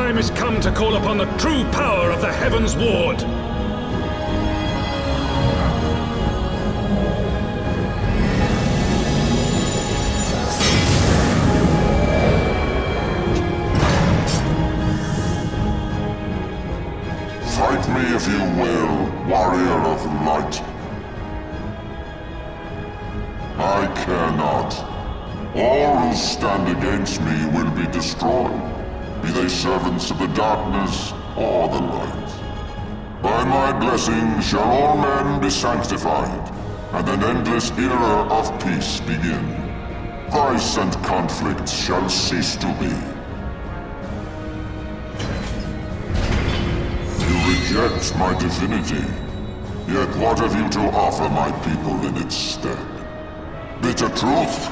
time has come to call upon the true power of the Heavensward. Fight me if you will, warrior of light. I care not. All who stand against me will be destroyed, be they servants of the darkness or the light. By my blessing shall all men be sanctified, and an endless era of peace begin. Vice and conflict shall cease to be. You reject my divinity, yet what have you to offer my people in its stead? Bitter truth?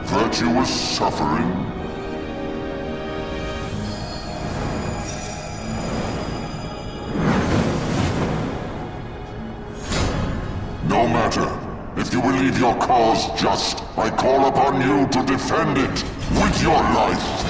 Virtuous suffering? No matter. If you believe your cause just, I call upon you to defend it with your life.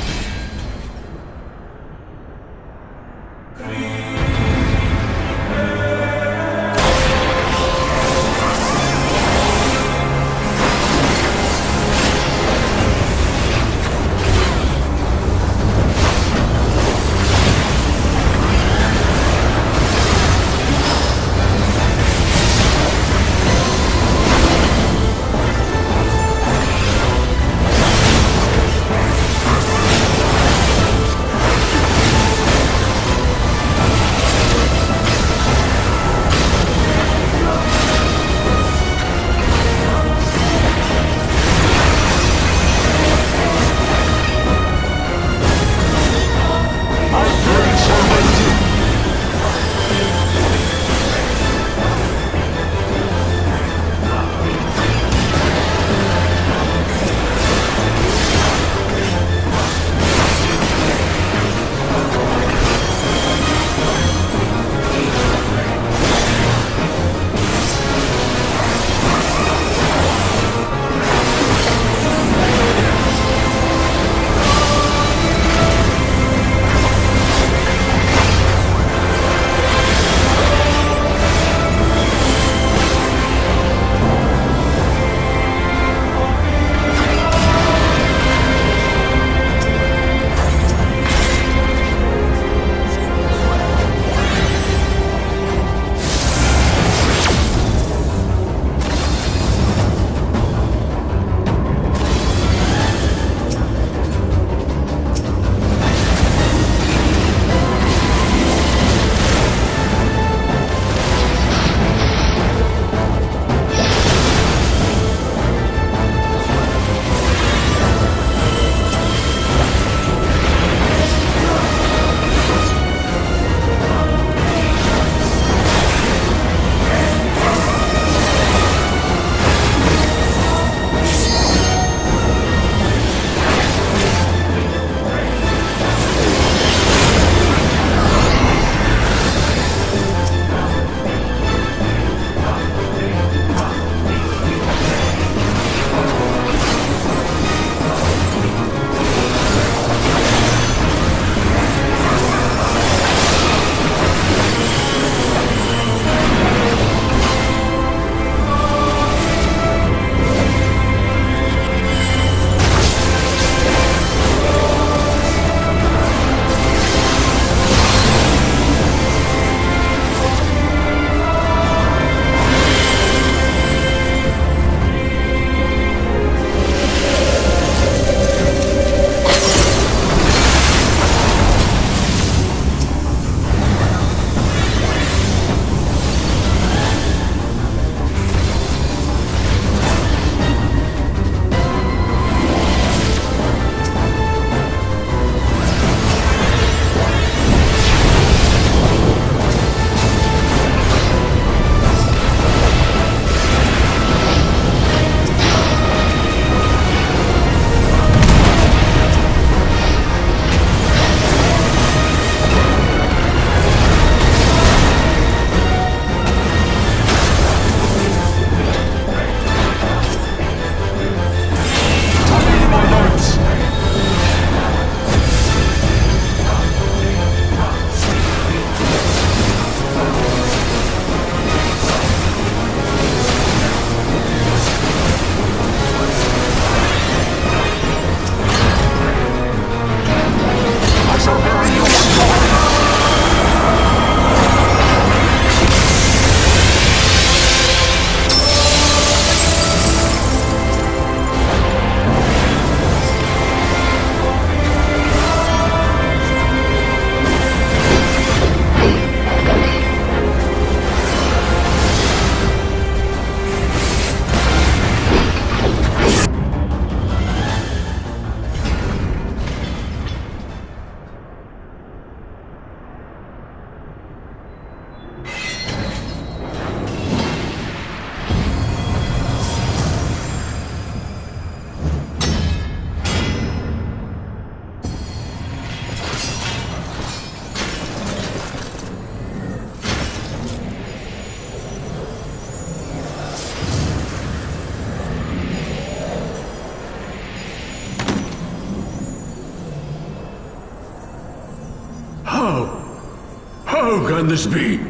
can this be?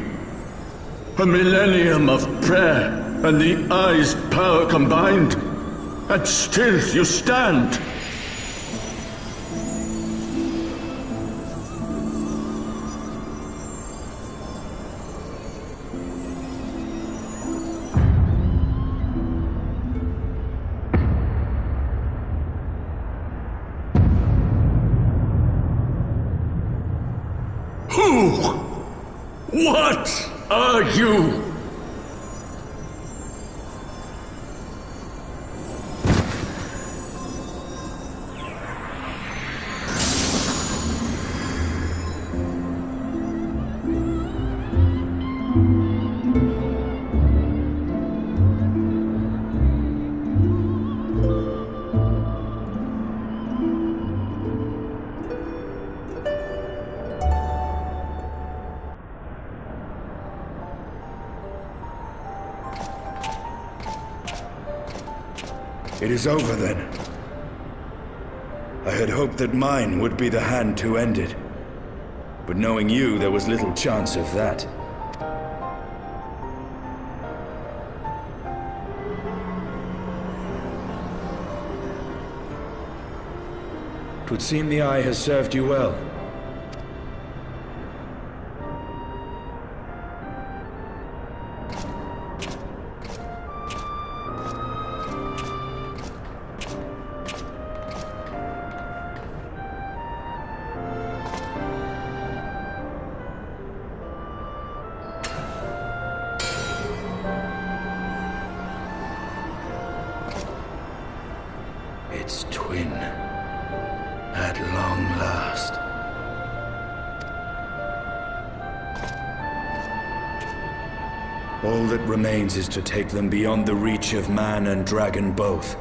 A millennium of prayer and the Eye's power combined, and still you stand. What are you? It is over then. I had hoped that mine would be the hand to end it. But knowing you, there was little chance of that. 'Twould seem the Eye has served you well. Its twin, at long last. All that remains is to take them beyond the reach of man and dragon both.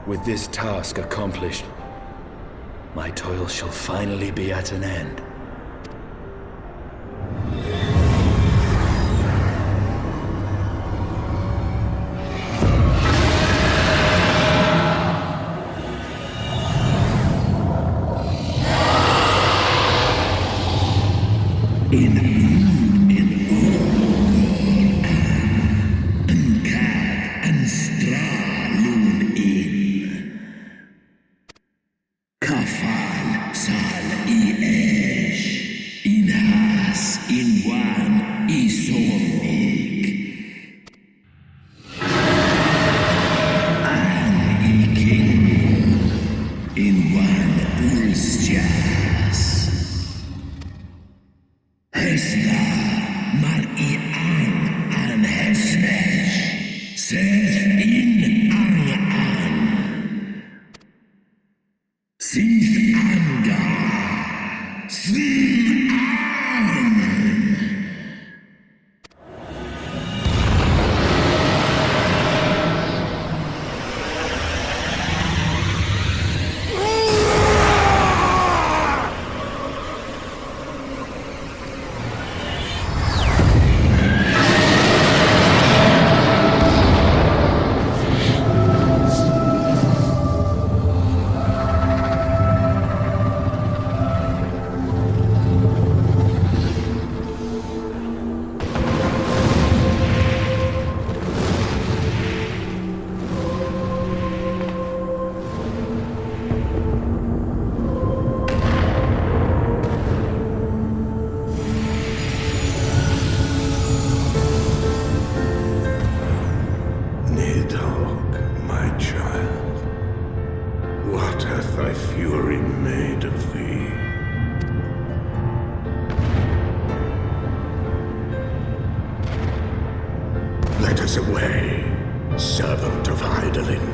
With this task accomplished, my toil shall finally be at an end. Away, servant of Hydaelyn.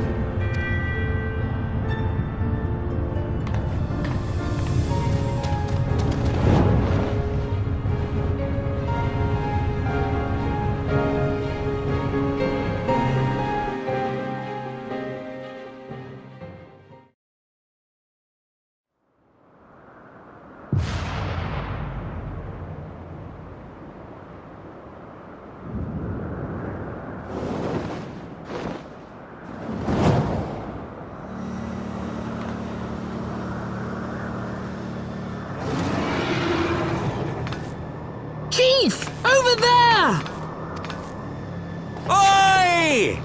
Over there! Oi!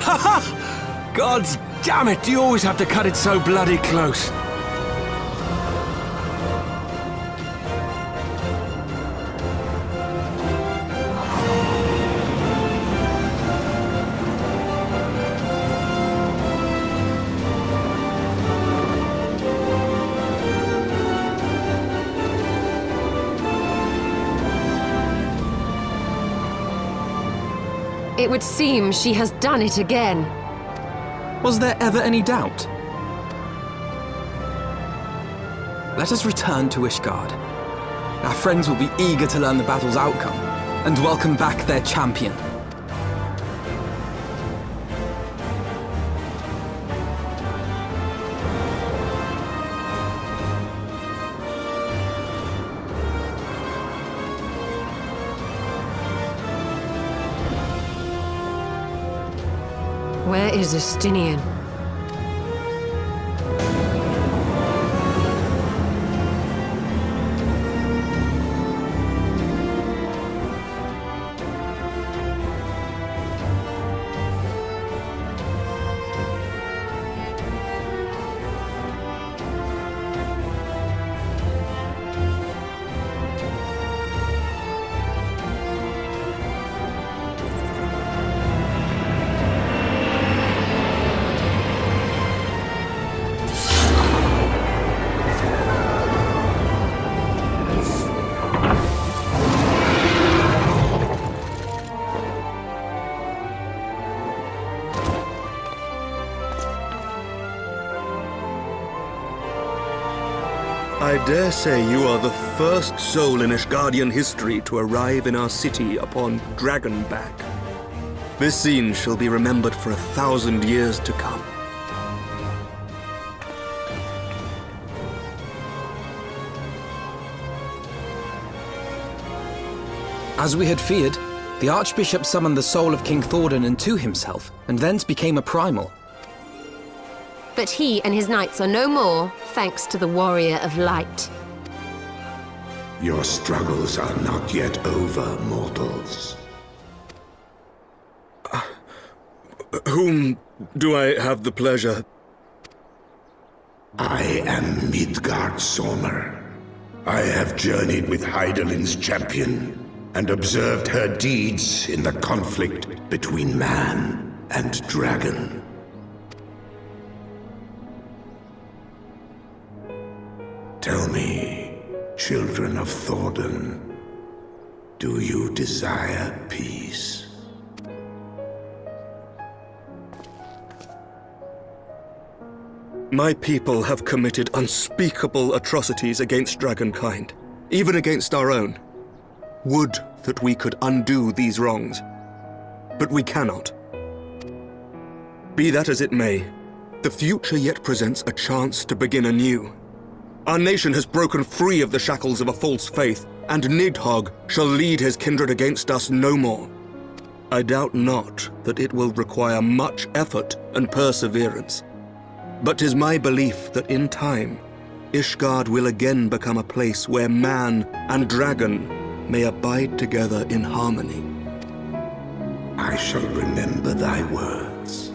Ha ha! God's damn it, do you always have to cut it so bloody close? It would seem she has done it again. Was there ever any doubt? Let us return to Ishgard. Our friends will be eager to learn the battle's outcome, and welcome back their champion. Where is Estinian? I dare say you are the first soul in Ishgardian history to arrive in our city upon Dragonback. This scene shall be remembered for 1,000 years to come. As we had feared, the Archbishop summoned the soul of King Thordan into himself, and thence became a primal. But he and his knights are no more, thanks to the Warrior of Light. Your struggles are not yet over, mortals. Whom do I have the pleasure? I am Midgard Sommer. I have journeyed with Hydaelyn's champion and observed her deeds in the conflict between man and dragon. Tell me, children of Thordan, do you desire peace? My people have committed unspeakable atrocities against dragonkind, even against our own. Would that we could undo these wrongs, but we cannot. Be that as it may, the future yet presents a chance to begin anew. Our nation has broken free of the shackles of a false faith, and Nidhogg shall lead his kindred against us no more. I doubt not that it will require much effort and perseverance. But 'tis my belief that in time, Ishgard will again become a place where man and dragon may abide together in harmony. I shall remember thy words.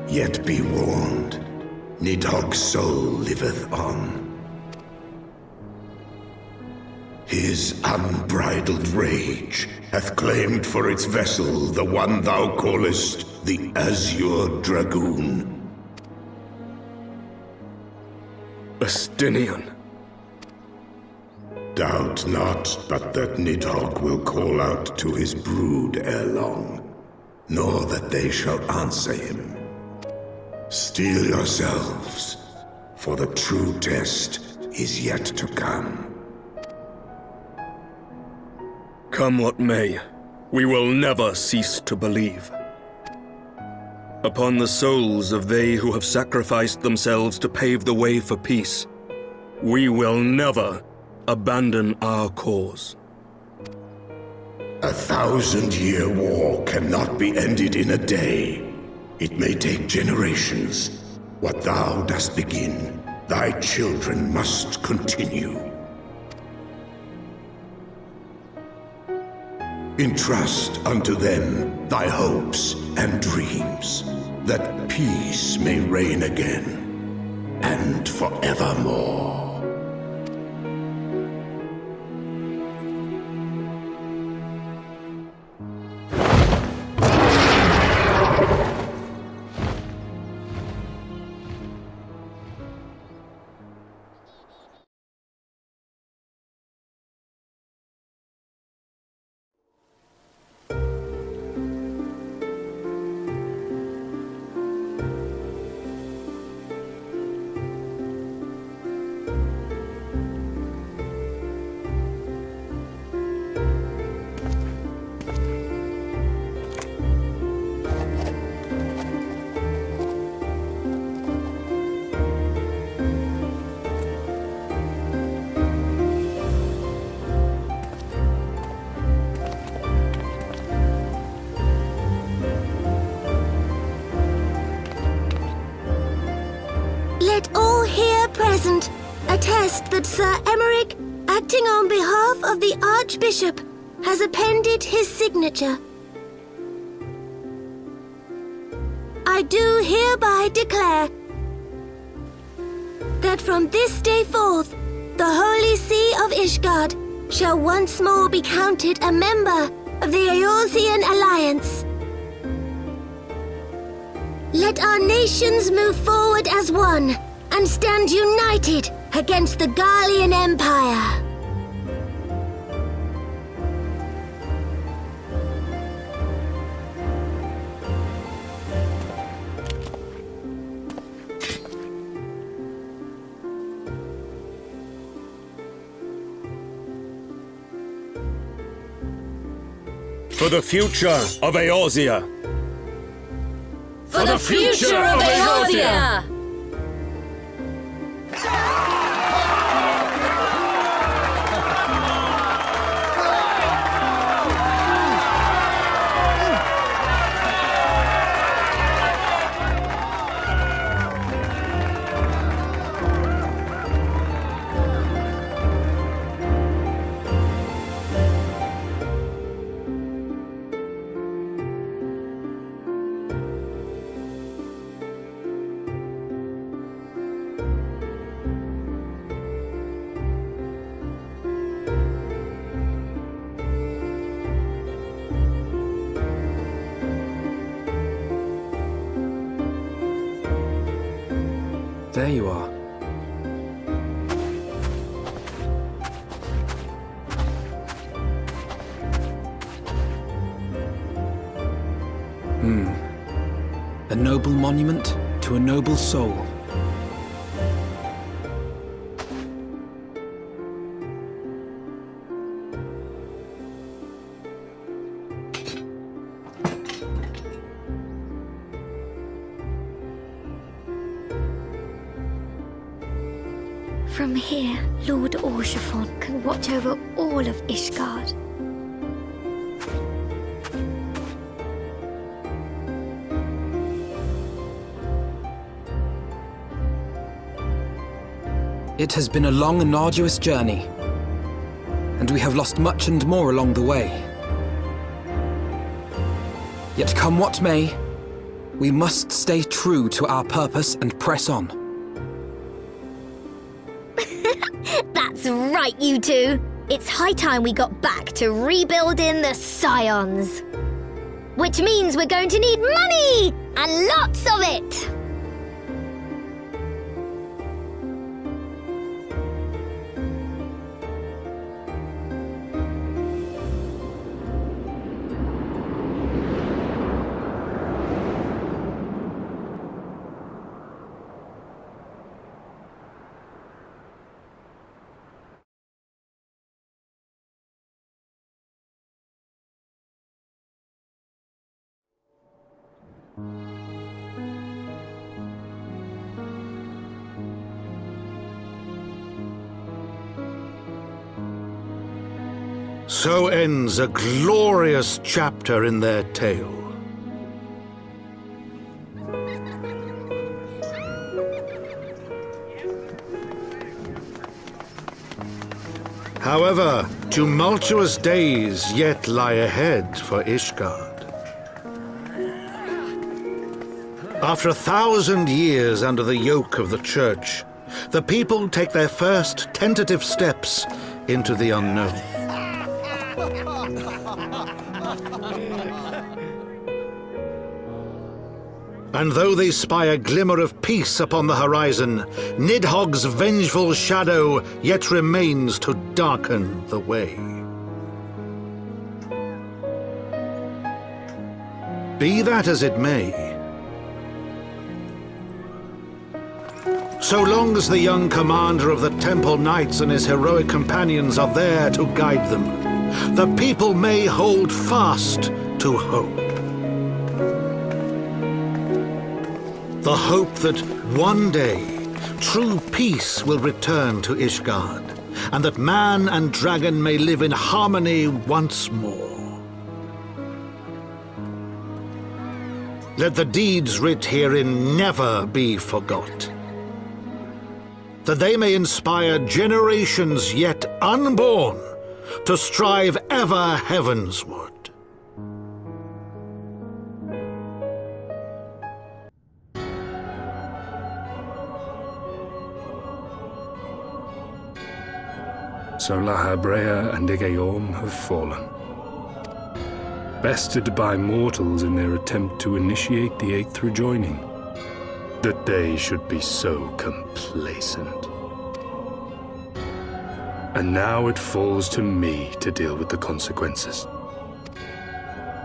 Yet be warned, Nidhogg's soul liveth on. His unbridled rage hath claimed for its vessel the one thou callest the Azure Dragoon. Estinian. Doubt not but that Nidhogg will call out to his brood ere long, nor that they shall answer him. Steel yourselves, for the true test is yet to come. Come what may, we will never cease to believe. Upon the souls of they who have sacrificed themselves to pave the way for peace, we will never abandon our cause. 1,000-year war cannot be ended in a day. It may take generations. What thou dost begin, thy children must continue. Entrust unto them thy hopes and dreams, that peace may reign again, and forevermore. Let all here present attest that Sir Emeric, acting on behalf of the Archbishop, has appended his signature. I do hereby declare that from this day forth, the Holy See of Ishgard shall once more be counted a member of the Eorzean Alliance. Let our nations move forward as one and stand united against the Garlean Empire. For the future of Eorzea! For the future of Eorzea! There you are. A noble monument to a noble soul. From here, Lord Orshafon can watch over all of Ishgard. It has been a long and arduous journey, and we have lost much and more along the way. Yet come what may, we must stay true to our purpose and press on. That's right, you two. It's high time we got back to rebuilding the Scions. Which means we're going to need money! And lots of it! So ends a glorious chapter in their tale. However, tumultuous days yet lie ahead for Ishgard. After 1,000 years under the yoke of the Church, the people take their first tentative steps into the unknown. And though they spy a glimmer of peace upon the horizon, Nidhogg's vengeful shadow yet remains to darken the way. Be that as it may, so long as the young commander of the Temple Knights and his heroic companions are there to guide them, the people may hold fast to hope. The hope that one day true peace will return to Ishgard, and that man and dragon may live in harmony once more. Let the deeds writ herein never be forgot, that they may inspire generations yet unborn to strive ever heavensward. So Lahabrea and Igaeorm have fallen, bested by mortals in their attempt to initiate the Eighth Rejoining. That they should be so complacent. And now it falls to me to deal with the consequences.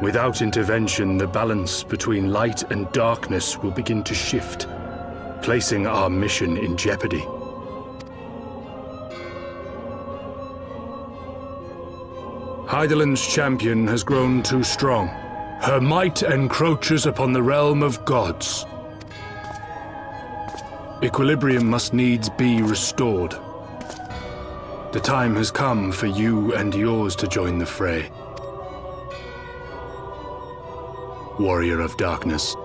Without intervention, the balance between light and darkness will begin to shift, placing our mission in jeopardy. Hydaelyn's champion has grown too strong. Her might encroaches upon the realm of gods. Equilibrium must needs be restored. The time has come for you and yours to join the fray. Warrior of Darkness.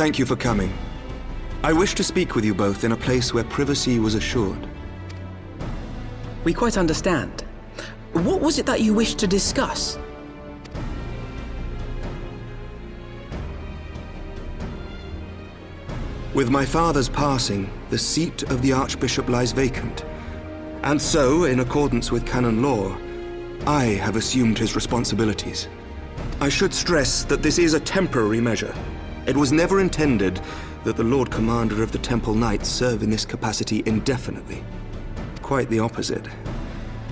Thank you for coming. I wish to speak with you both in a place where privacy was assured. We quite understand. What was it that you wished to discuss? With my father's passing, the seat of the Archbishop lies vacant. And so, in accordance with canon law, I have assumed his responsibilities. I should stress that this is a temporary measure. It was never intended that the Lord Commander of the Temple Knights serve in this capacity indefinitely. Quite the opposite.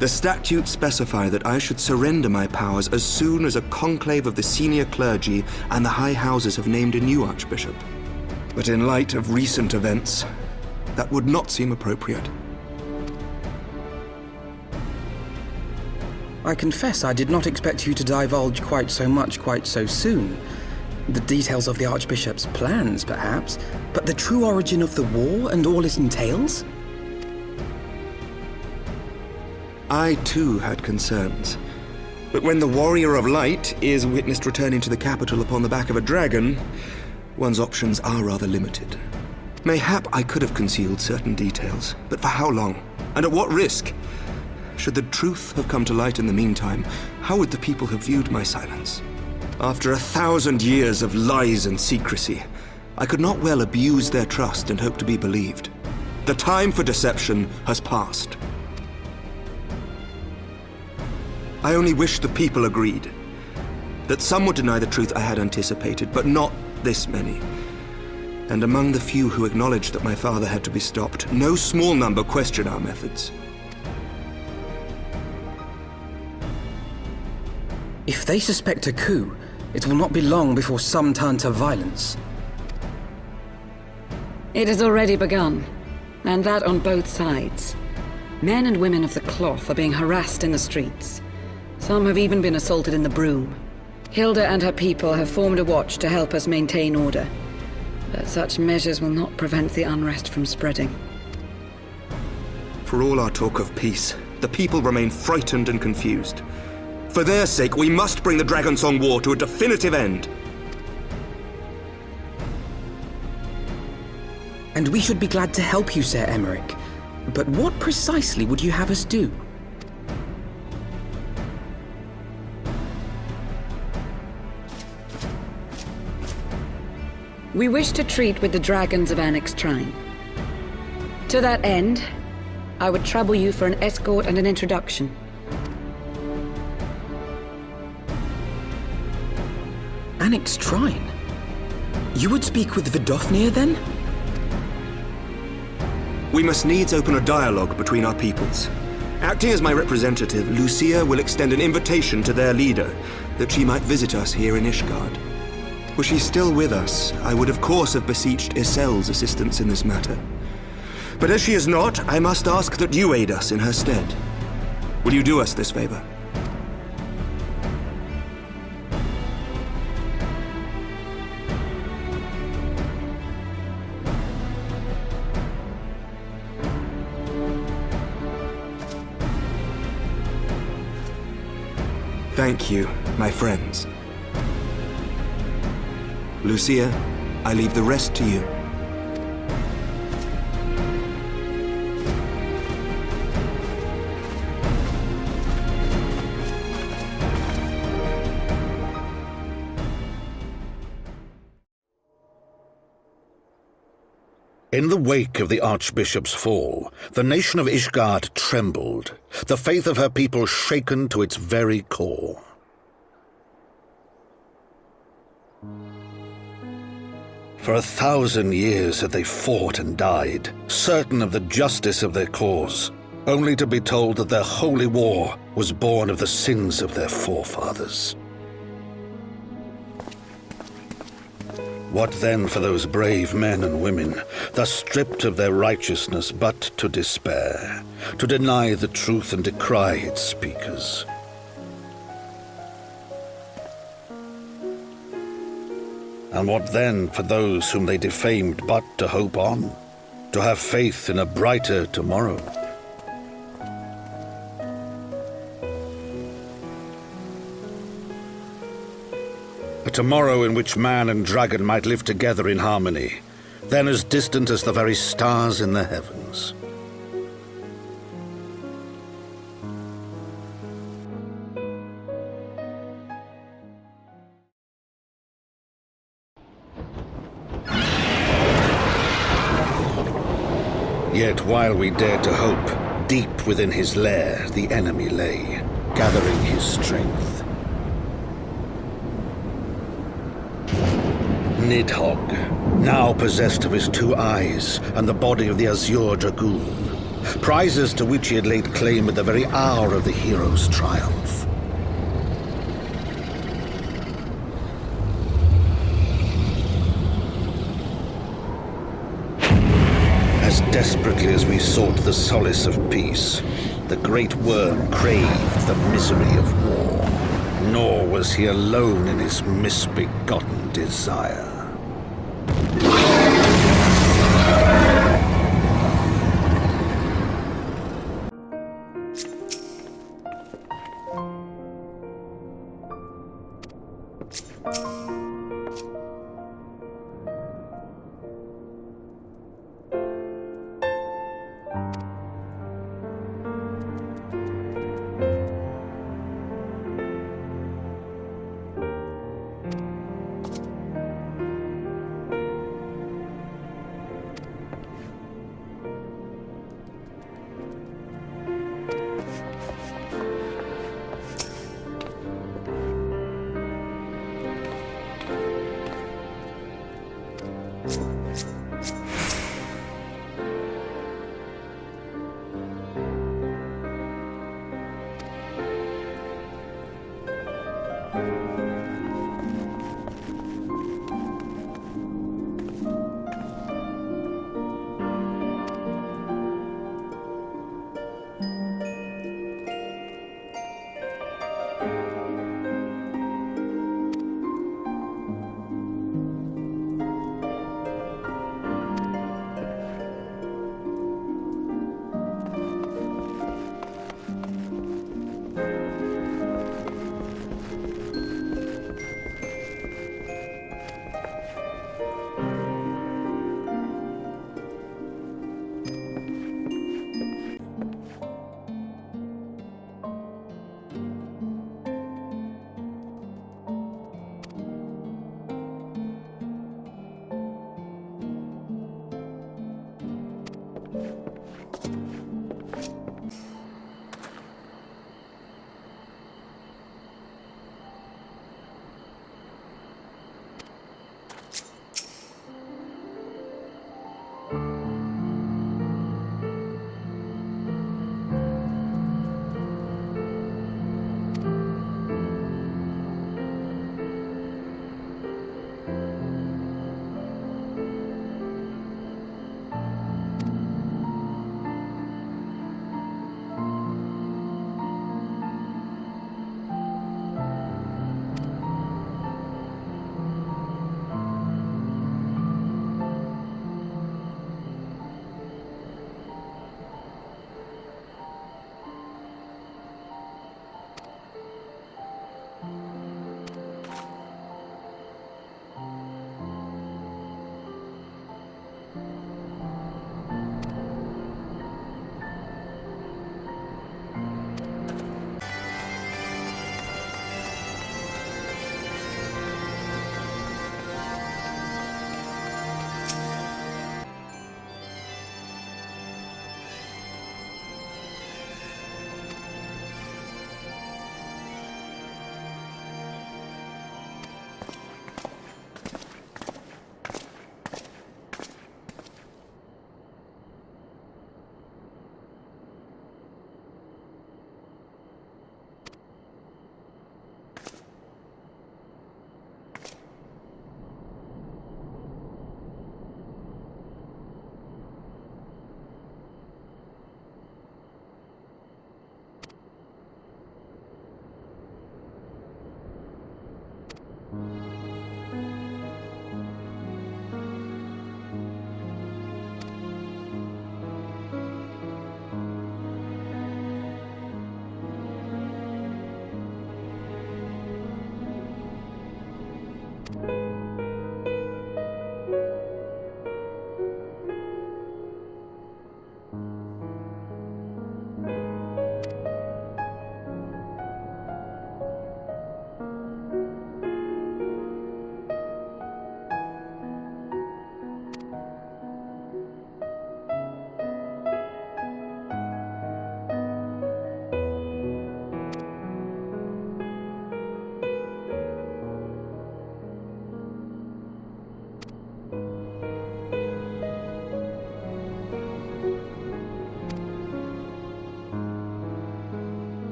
The statutes specify that I should surrender my powers as soon as a conclave of the senior clergy and the high houses have named a new archbishop. But in light of recent events, that would not seem appropriate. I confess I did not expect you to divulge quite so much quite so soon. The details of the Archbishop's plans, perhaps, but the true origin of the war and all it entails? I too had concerns. But when the Warrior of Light is witnessed returning to the capital upon the back of a dragon, one's options are rather limited. Mayhap I could have concealed certain details, but for how long? And at what risk? Should the truth have come to light in the meantime, how would the people have viewed my silence? After 1,000 years of lies and secrecy, I could not well abuse their trust and hope to be believed. The time for deception has passed. I only wish the people agreed. That some would deny the truth I had anticipated, but not this many. And among the few who acknowledged that my father had to be stopped, no small number question our methods. If they suspect a coup, it will not be long before some turn to violence. It has already begun, and that on both sides. Men and women of the cloth are being harassed in the streets. Some have even been assaulted in the Broom. Hilda and her people have formed a watch to help us maintain order. But such measures will not prevent the unrest from spreading. For all our talk of peace, the people remain frightened and confused. For their sake, we must bring the Dragonsong War to a definitive end. And we should be glad to help you, Sir Emmerich. But what precisely would you have us do? We wish to treat with the dragons of Annex Trine. To that end, I would trouble you for an escort and an introduction. Annex Trine? You would speak with Vidofnir, then? We must needs open a dialogue between our peoples. Acting as my representative, Lucia will extend an invitation to their leader, that she might visit us here in Ishgard. Were she still with us, I would of course have beseeched Isel's assistance in this matter. But as she is not, I must ask that you aid us in her stead. Will you do us this favor? Thank you, my friends. Lucia, I leave the rest to you. In the wake of the Archbishop's fall, the nation of Ishgard trembled, the faith of her people shaken to its very core. For 1,000 years had they fought and died, certain of the justice of their cause, only to be told that their holy war was born of the sins of their forefathers. What then for those brave men and women, thus stripped of their righteousness but to despair, to deny the truth and decry its speakers? And what then for those whom they defamed but to hope on, to have faith in a brighter tomorrow? A tomorrow in which man and dragon might live together in harmony, then as distant as the very stars in the heavens. Yet while we dared to hope, deep within his lair the enemy lay, gathering his strength. Nidhogg, now possessed of his 2 eyes and the body of the Azure Dragoon, prizes to which he had laid claim at the very hour of the hero's triumph. As desperately as we sought the solace of peace, the great worm craved the misery of war. Nor was he alone in his misbegotten desire.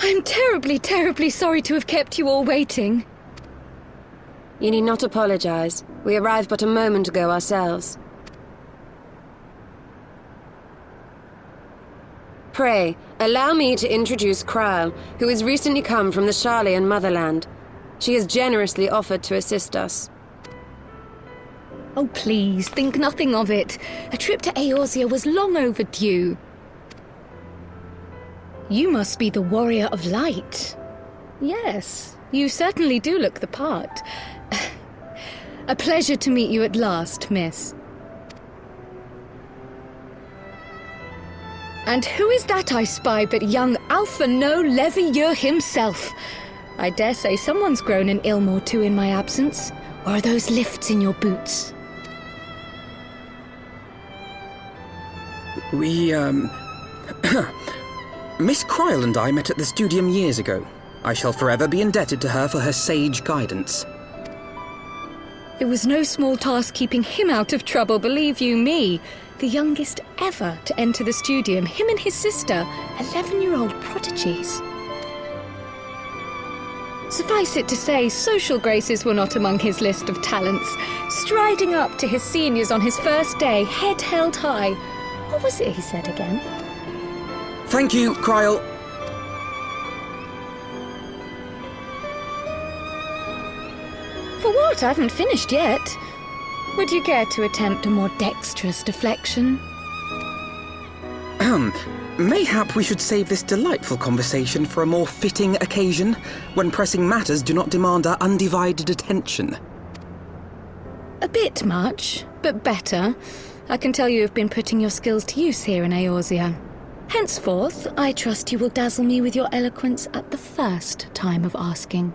I'm terribly, terribly sorry to have kept you all waiting. You need not apologize. We arrived but a moment ago ourselves. Pray, allow me to introduce Kryle, who has recently come from the Sharlayan motherland. She has generously offered to assist us. Oh, please, think nothing of it. A trip to Eorzea was long overdue. You must be the Warrior of Light. Yes, you certainly do look the part. A pleasure to meet you at last, miss. And who is that I spy but young Alpha No Levieur himself? I dare say someone's grown an ilm or two in my absence. Or are those lifts in your boots? We, Miss Kryle and I met at the Studium years ago. I shall forever be indebted to her for her sage guidance. It was no small task keeping him out of trouble, believe you me. The youngest ever to enter the Studium, him and his sister, 11-year-old prodigies. Suffice it to say, social graces were not among his list of talents. Striding up to his seniors on his first day, head held high. What was it he said again? Thank you, Kryle. For what? I haven't finished yet. Would you care to attempt a more dexterous deflection? Mayhap we should save this delightful conversation for a more fitting occasion, when pressing matters do not demand our undivided attention. A bit much, but better. I can tell you have been putting your skills to use here in Eorzea. Henceforth, I trust you will dazzle me with your eloquence at the first time of asking.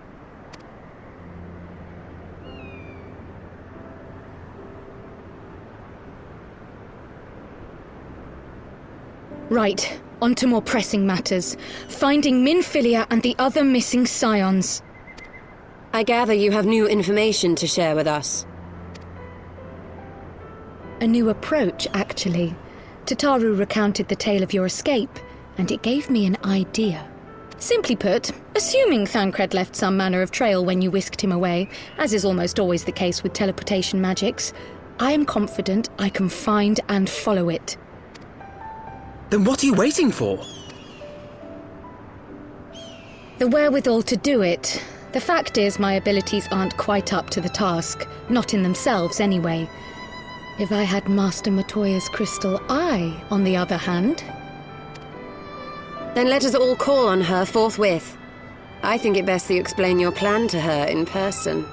Right, on to more pressing matters. Finding Minfilia and the other missing scions. I gather you have new information to share with us. A new approach, actually. Tataru recounted the tale of your escape, and it gave me an idea. Simply put, assuming Thancred left some manner of trail when you whisked him away, as is almost always the case with teleportation magics, I am confident I can find and follow it. Then what are you waiting for? The wherewithal to do it. The fact is, my abilities aren't quite up to the task. Not in themselves, anyway. If I had Master Matoya's crystal eye, on the other hand... Then let us all call on her forthwith. I think it best that you explain your plan to her in person.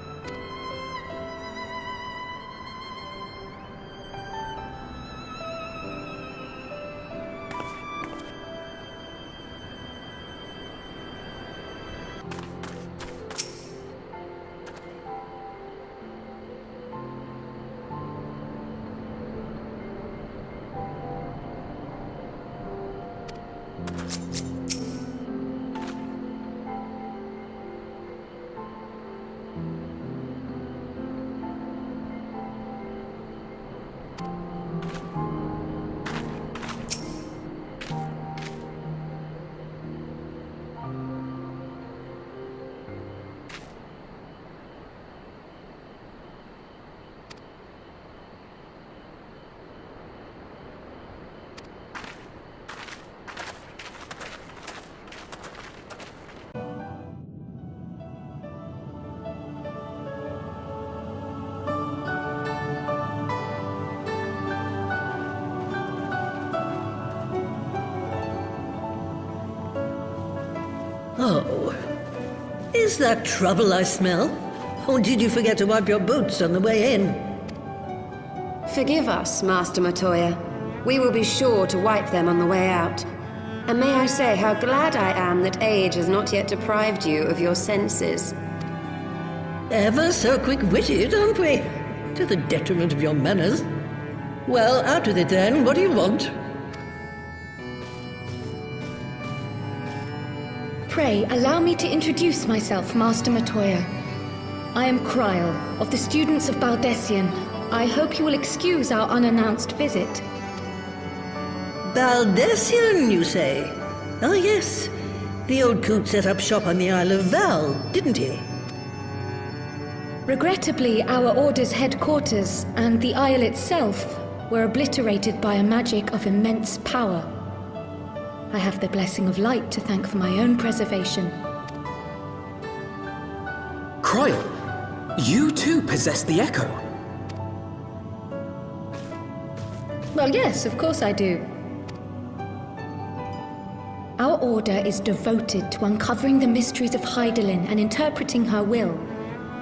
Oh. Is that trouble I smell? Or did you forget to wipe your boots on the way in? Forgive us, Master Matoya. We will be sure to wipe them on the way out. And may I say how glad I am that age has not yet deprived you of your senses. Ever so quick-witted, aren't we? To the detriment of your manners. Well, out with it then. What do you want? Pray, allow me to introduce myself, Master Matoya. I am Kryle, of the students of Baldessian. I hope you will excuse our unannounced visit. Baldessian, you say? Ah, yes. The old coot set up shop on the Isle of Val, didn't he? Regrettably, our Order's headquarters and the Isle itself were obliterated by a magic of immense power. I have the blessing of light to thank for my own preservation. Croyle, you too possess the Echo. Well, yes, of course I do. Our Order is devoted to uncovering the mysteries of Hydaelyn and interpreting her will,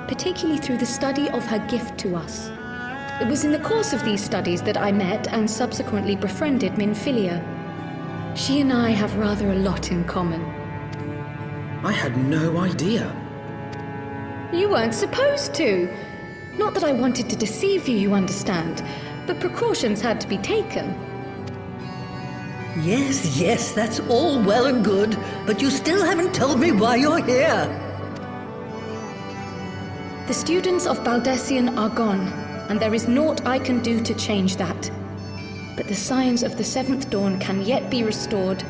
particularly through the study of her gift to us. It was in the course of these studies that I met and subsequently befriended Minfilia. She and I have rather a lot in common. I had no idea. You weren't supposed to. Not that I wanted to deceive you, you understand, but precautions had to be taken. Yes, that's all well and good, but you still haven't told me why you're here. The students of Baldessian are gone, and there is naught I can do to change that. But the signs of the Seventh Dawn can yet be restored,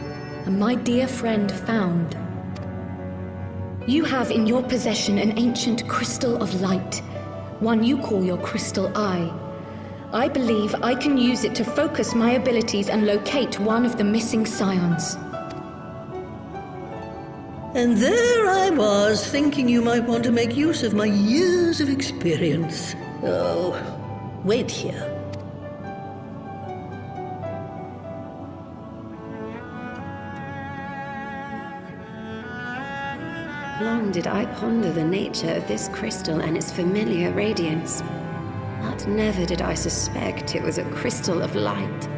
and my dear friend found. You have in your possession an ancient crystal of light, one you call your crystal eye. I believe I can use it to focus my abilities and locate one of the missing scions. And there I was, thinking you might want to make use of my years of experience. Oh, wait here. Long did I ponder the nature of this crystal and its familiar radiance, but never did I suspect it was a crystal of light.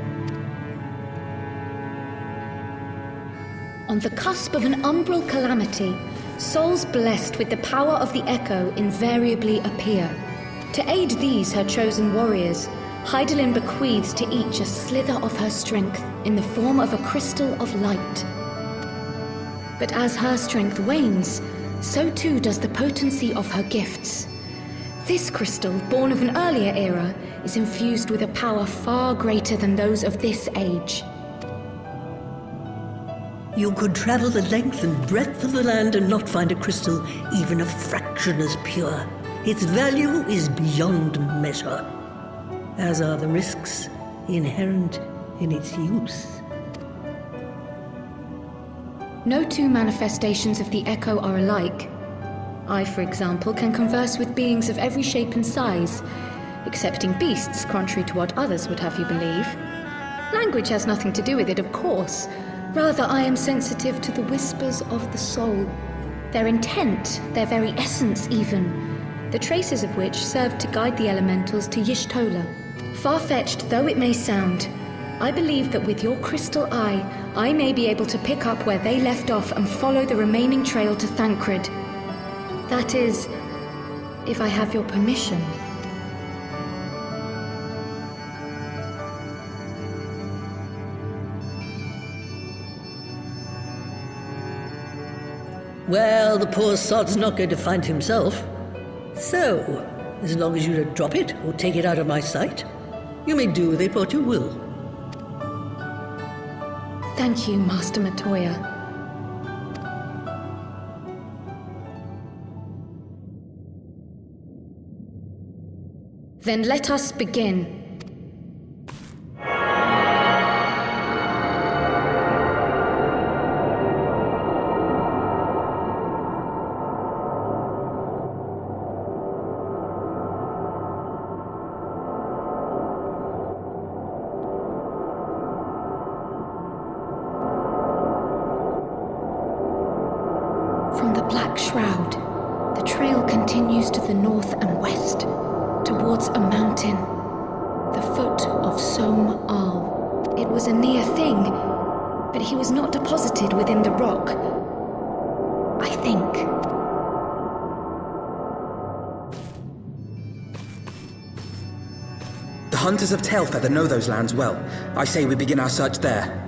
On the cusp of an umbral calamity, souls blessed with the power of the Echo invariably appear. To aid these, her chosen warriors, Hydaelyn bequeaths to each a slither of her strength in the form of a crystal of light. But as her strength wanes, so too does the potency of her gifts. This crystal, born of an earlier era, is infused with a power far greater than those of this age. You could travel the length and breadth of the land and not find a crystal even a fraction as pure. Its value is beyond measure, as are the risks inherent in its use. No two manifestations of the Echo are alike. I, for example, can converse with beings of every shape and size, excepting beasts, contrary to what others would have you believe. Language has nothing to do with it, of course. Rather, I am sensitive to the whispers of the soul. Their intent, their very essence even, the traces of which serve to guide the elementals to Y'shtola. Far-fetched though it may sound, I believe that with your crystal eye, I may be able to pick up where they left off and follow the remaining trail to Thancred. That is, if I have your permission. Well, the poor sod's not going to find himself. So, as long as you don't drop it or take it out of my sight, you may do with it what you will. Thank you, Master Matoya. Then let us begin. From the Black Shroud, the trail continues to the north and west, towards a mountain, the foot of Som Al. It was a near thing, but he was not deposited within the rock. I think. The hunters of Tailfeather know those lands well. I say we begin our search there.